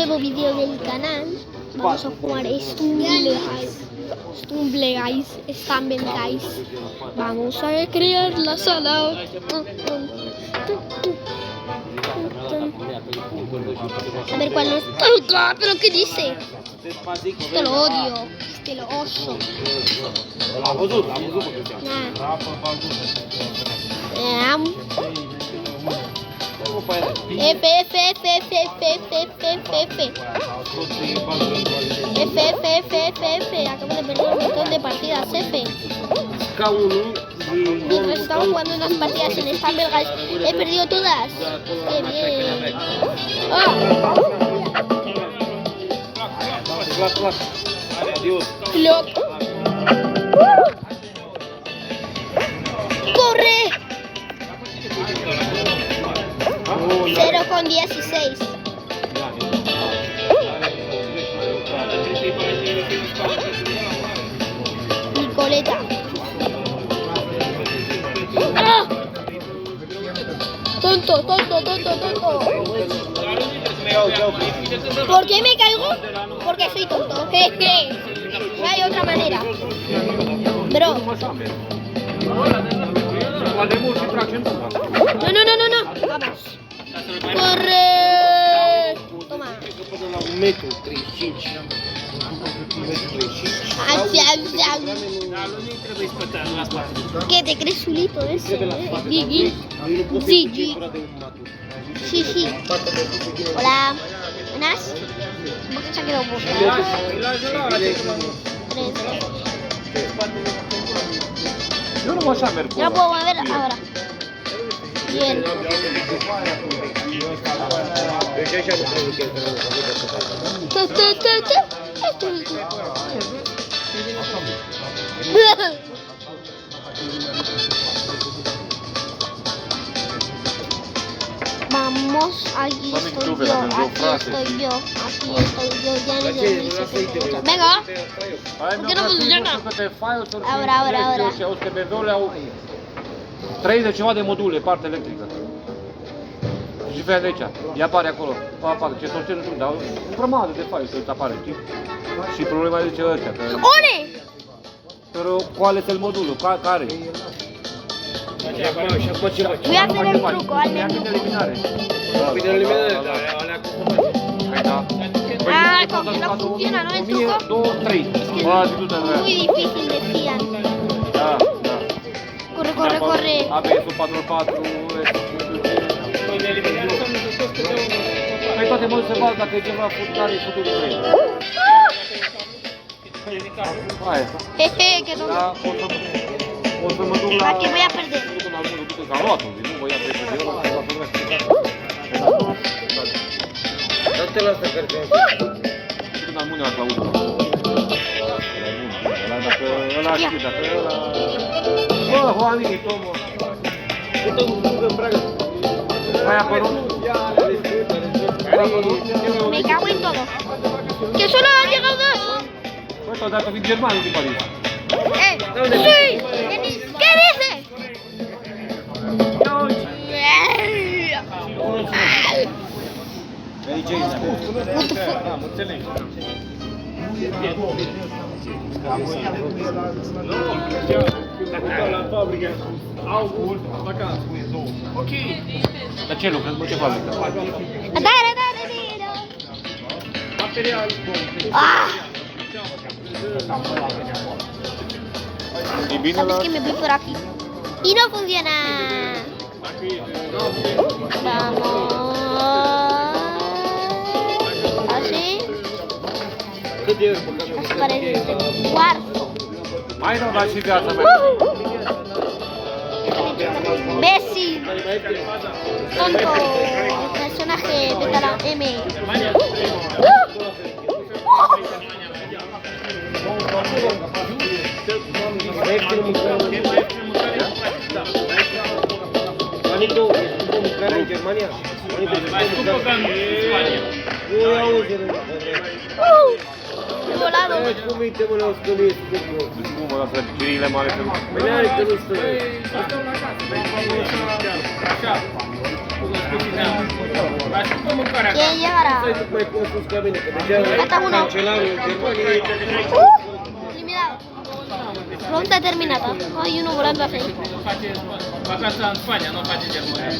nuevo video del canal. Vamos a jugar Stumble Guys. Vamos a crear la sala. A ver cuál nos toca. ¿Pero qué dice? Esto lo odio. Este lo oso. Acabo de perder un montón de partidas, F. Mientras estamos jugando unas partidas en Stumble Guys, he perdido todas. ¡Qué bien! ¡Clock! ¡Corre! 0,16. Nicoleta. ¡Ah! Tonto. ¿Por qué me caigo? Porque soy tonto. Jeje. No hay otra manera. Bro. No. Vamos. ¡Corre! Toma. ¿Qué te crees sulito ese? Gigi. Sí. Hola. ¿Buenas? ¿Por qué se ha quedado vos? 3. Yo no voy a saber. Ya lo puedo mover ahora. Bien. Vamos, aquí estoy yo, ya ni de 1600. Venga, ¿por qué no funciona? Ahora. 30 ceva de module, parte electrică. Și vezi de aici, ea apare acolo, apare, ce sorțe nu știu, dar o grămadă de faile să apare, știi? Și problema zice ăștia, că... ¡Ore! Pero, ¿cuál es el módulo? Care? Voy a hacer el truco, al menos. Ah, como que no funciona, ¿no? El truco. 2, 3. Muy difícil, decían. Da. Corre. ABS-ul 4x4, Păi toate modul se vadă dacă e ceva care e făcut de vreme. Aia. Jeje, que no. Da, o să mă duc la... Aquí voy a perder. Că am luat-o, nu voi ia pe eu la Dă-te la asta care te-am când am mâna la urmă. Dacă ăla știu, dacă ăla... Bă, Juanii, Tomo! Ai apărut? Me cago en todo. Que solo han llegado 2. Băi, tot dacă vin germanii din Paris. Sí. ¿Qué dice? What the fuck? La fabbrica, auguri, vacanze, ok. Dar ce lucrezi, bă, ce fabrică? Dale. Material, E bine ¿Sabes la... que me voy por aquí? Y no funciona. Vamos. Así. Así parece este cuarto. Hai nu, dar și viața mea. Messi. Tonto. Personaje de cada M. Manito, mâncare în Germania? He volado. Comite-mă la o scălie să te duc. Cum mă lasă cirile mare să nu... Păi n-are că nu stă. Asta e una casă, așa. Dar și cu mâncarea ¿Quién llegará? Stai tu mai cum sus ca mine, că deja Gata, uno. cancelarul Germaniei Eliminado. Ronda terminada. Hay uno volando a hacer. face vacanța în Spania, nu face Germania.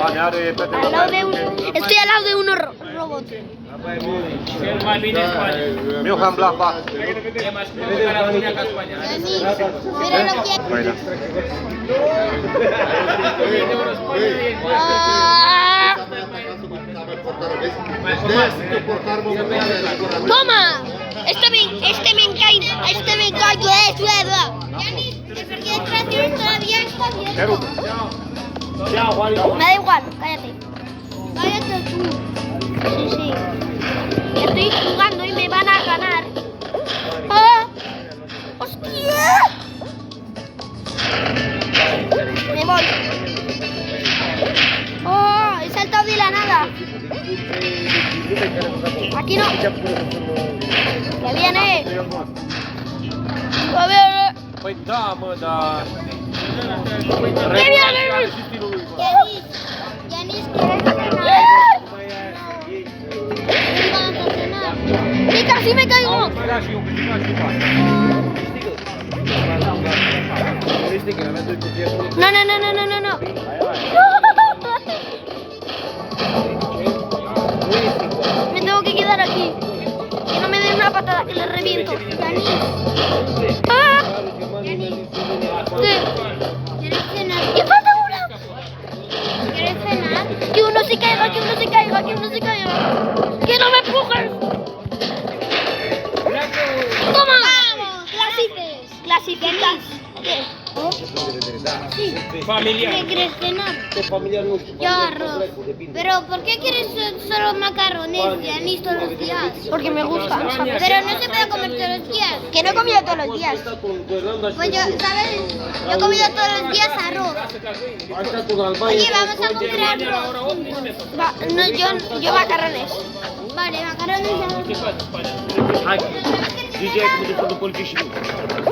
Bani are pe Al lado de un... Estoy al lado de unos robots. Cel mai bine Spania. Johan Blachbach. E mai scump mâncarea în România ca Spania. Dani, mira lo que... Păi da. ¡Ah! ¡Toma! Este me encaina, eso es. Yanis, porque detrás de él todavía está Te abierto. rup. Me da igual, cállate. Cállate tú. Sí. Estoy jugando y me van a ganar. ¡Ah! ¡Hostia! Me voy. ¡Oh! He saltado de la nada. Aquí no. ¡Que viene! ¡Que viene! Păi da, mă, dar... ¡Que viene! Și stilul lui, mă. Yanis, ¿quieres cenar? ¡Que casi me caigo! Am câștigat și eu, câștigat și bani. No. Me tengo que quedar aquí. Que no me den una patada que le reviento. Yanis. ¡Ah! ¿Qué? ¿Quieres cenar? ¡Que falta una! ¿Quieres cenar? Que uno se caiga. ¡Que no me empujes! ¡Toma! ¡Vamos! ¡Clasificas! ¿Qué? Familiar. ¿Qué quieres cenar? familiar nu știu. Yo arroz. Pero ¿por qué quieres solo macarrones y anís todos los días? Porque me gustan. Pero no se puede comer todos los días. Que no he comido todos los días. Pues yo, ¿sabes? Yo he comido todos los días arroz. Ai stat în Albania. Oye, vamos a comer arroz. No, yo macarrones. Vale, macarrones y arroz. Hai, DJ, cum te fac după și nu.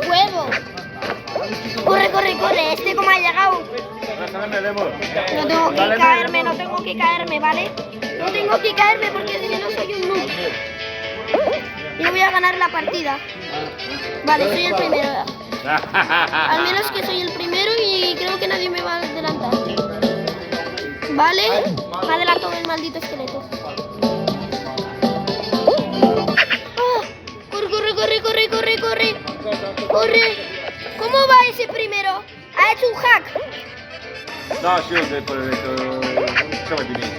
Huevo. Corre. Este como ha llegado. Răsărămele, mă. No tengo que caerme, ¿vale? No tengo que caerme porque si no soy un noob. Yo voy a ganar la partida. Vale, soy el primero. Al menos que soy el primero y creo que nadie me va a adelantar. Vale, me adelantó el maldito esqueleto. ¡Ah! Corre. ¿Cómo va ese primero? Ha hecho un hack. Da, și eu de părere că ce mai bine e.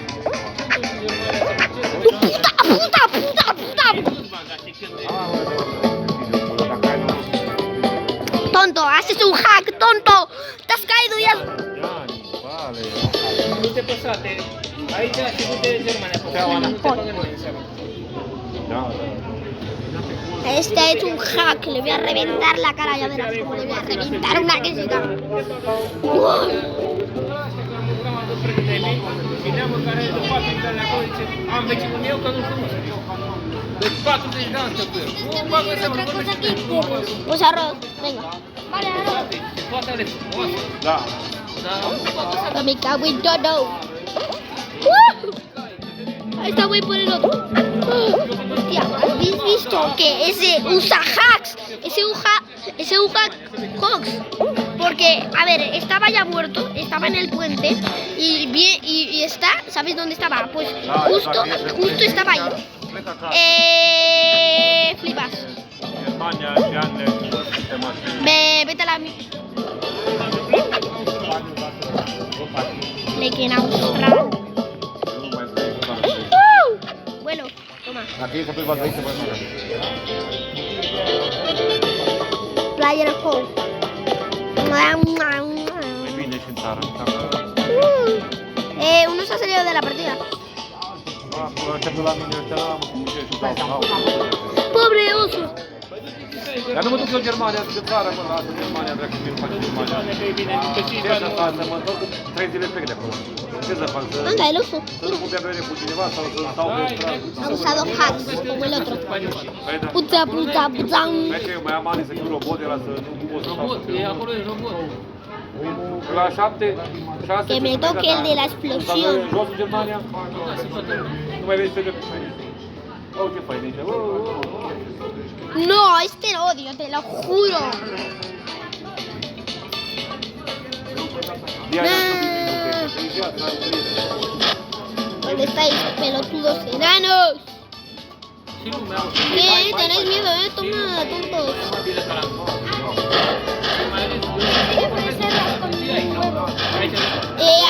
Puta! Tonto, haces un hack, tonto. Te has caído y has... Iani, vale. Nu te păsa, aici și nu te Germania. Te pagă noi în seama. Da. Este ha hecho un hack, le voy a reventar la cara, ya verás cómo le voy a reventar una que se caga. Și neamul care de 4 ani acolo zice, am vecinul meu că nu frumos. De 40 de ani stă cu el. Nu bagă să Otra cosa que pues arroz, venga. Vale, arroz. toate ale frumoase. Da. Pero me cago en todo. Ahí está, voy por el otro. Hostia, ¿habéis visto que ese usa hacks? Ese usa hacks. Porque, a ver, estaba ya muerto, estaba en el puente y está, ¿sabes dónde estaba? Pues justo estaba ahí. Flipas. Germania și Anne suntem așa. Vete a la... Like en Australia. Nu mai trebuie. Vuelo, toma. Dacă e să pleci aici, să faci. Player Hole. E bine și în țară. Uno se ha salido de la partida. Acolo așteaptă la mine ăștia, la mă cum și dau. Pobre oso. Dar nu mă duc eu în Germania, să de țară, mă, lasă Germania, vreau că mi-l face Germania. Ce să fac? Să mă întorc 3 zile pe de acolo. Ce să fac? Anda, el oso. Să nu putea bere cu cineva sau să stau pe stradă. Ha usado hacks, como el otro. Păi da. Puta. Hai că eu mai am ani să fiu robot, era să nu pot să stau. Robot, e acolo e robot. La 7, 6... Que me toque el de la explosión. Jos în Germania, nu mai vezi pe drept. Oh, ce fain aici. No, este lo odio, te lo juro. ¿Dónde estáis, pelotudos enanos? Și lumea au ¿Qué? ¿Tenéis miedo, Toma, tontos. mai ales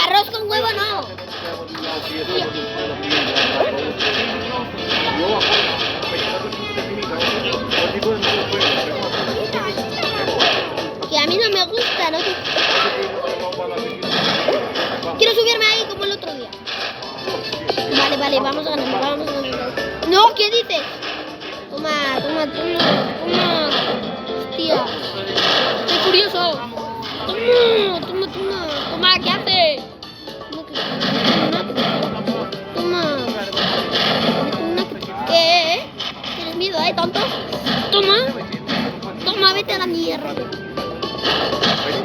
Arroz con huevo no. Que a mí no me gusta, ¿no? Quiero subirme ahí como el otro día. Vale, vamos ganando, No, ¿qué dices? Toma. Hostia. Estoy curioso. Toma, ¿qué haces? Toma. ¿Qué? ¿Tienes miedo, tonto? Toma, vete a la mierda.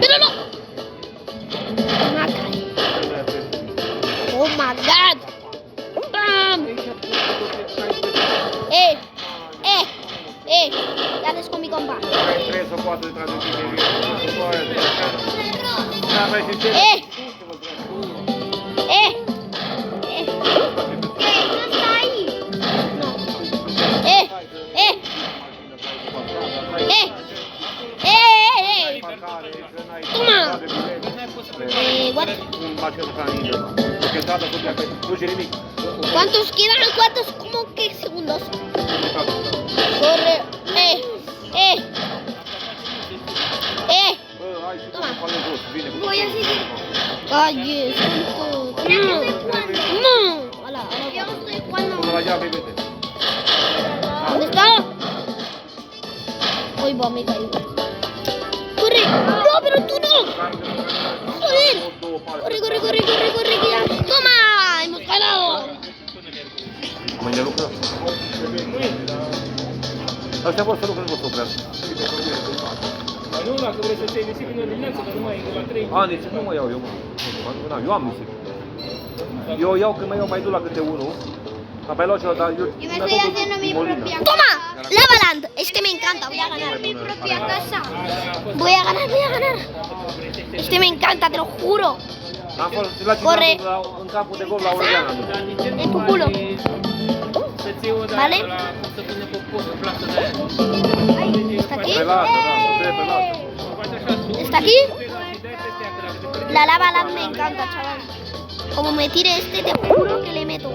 ¡Pero no! Oh my god! ¡Bam! ¿Qué haces con mi compa? ¿No está ahí? No. Toma. What? ¿Cuántos quedan? ¿Cómo qué segundos? Corre. Toma. Voy a seguir. Calle, no. Hola. Yo estoy jugando. ¿Dónde está? Hoy va, me caigo. ¡Corre! ¡No, pero tú no! ¡Joder! ¡Corre, que ya! ¡Toma! ¡Hemos ganado! Mâine lucrăm. Astea vor să lucrăm, nu vor să Nu, dacă vrei să-ți iei nisip, vină dimineața, dar nu mai e la 3. nisip nu mă iau eu, mă. Eu am nisip. Eu iau când mai duc la câte unul. Apoi luat celălalt, dar eu... Yo me estoy haciendo mi propia casa. ¡Toma! ¡Lavaland! Es que me encanta, voy a ganar. Mi propia casa. Voy a ganar. Es que me encanta, te lo juro. Am fost la în campul de gol la Orlean. En tu culo. Să-ți iei o dată Vale? la cum să pune popor în plasă de aia. ¿Está aquí? Relată, relată. Faci așa sus, ¿Está aquí? și dai peste ea, că dacă te La lava land me encanta, chaval. Como me tire este, te juro que le meto.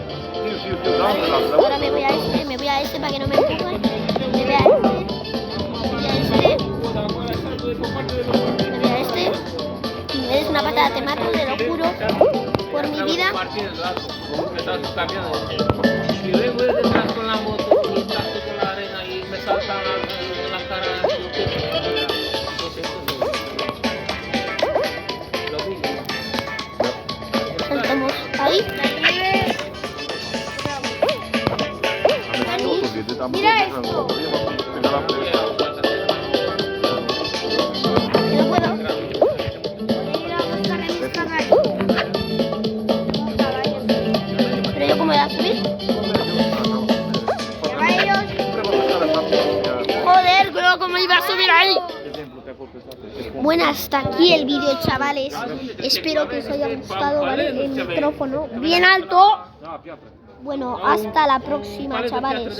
Știu, da, relată. Ahora me voy a este para que no me empuje. Me voy a este. Es una patada, te mato, te lo juro, por mi vida. Y luego es detrás con la moto y estás tú con la arena y me saltan la cara. Lo mismo. Saltamos ahí. Mira esto. No puedo. Pero yo cómo voy a subir. Joder, creo cómo iba a subir ahí. Bueno, hasta aquí el vídeo, chavales. Espero que os haya gustado, ¿vale? El micrófono bien alto. Bueno, hasta la próxima, chavales.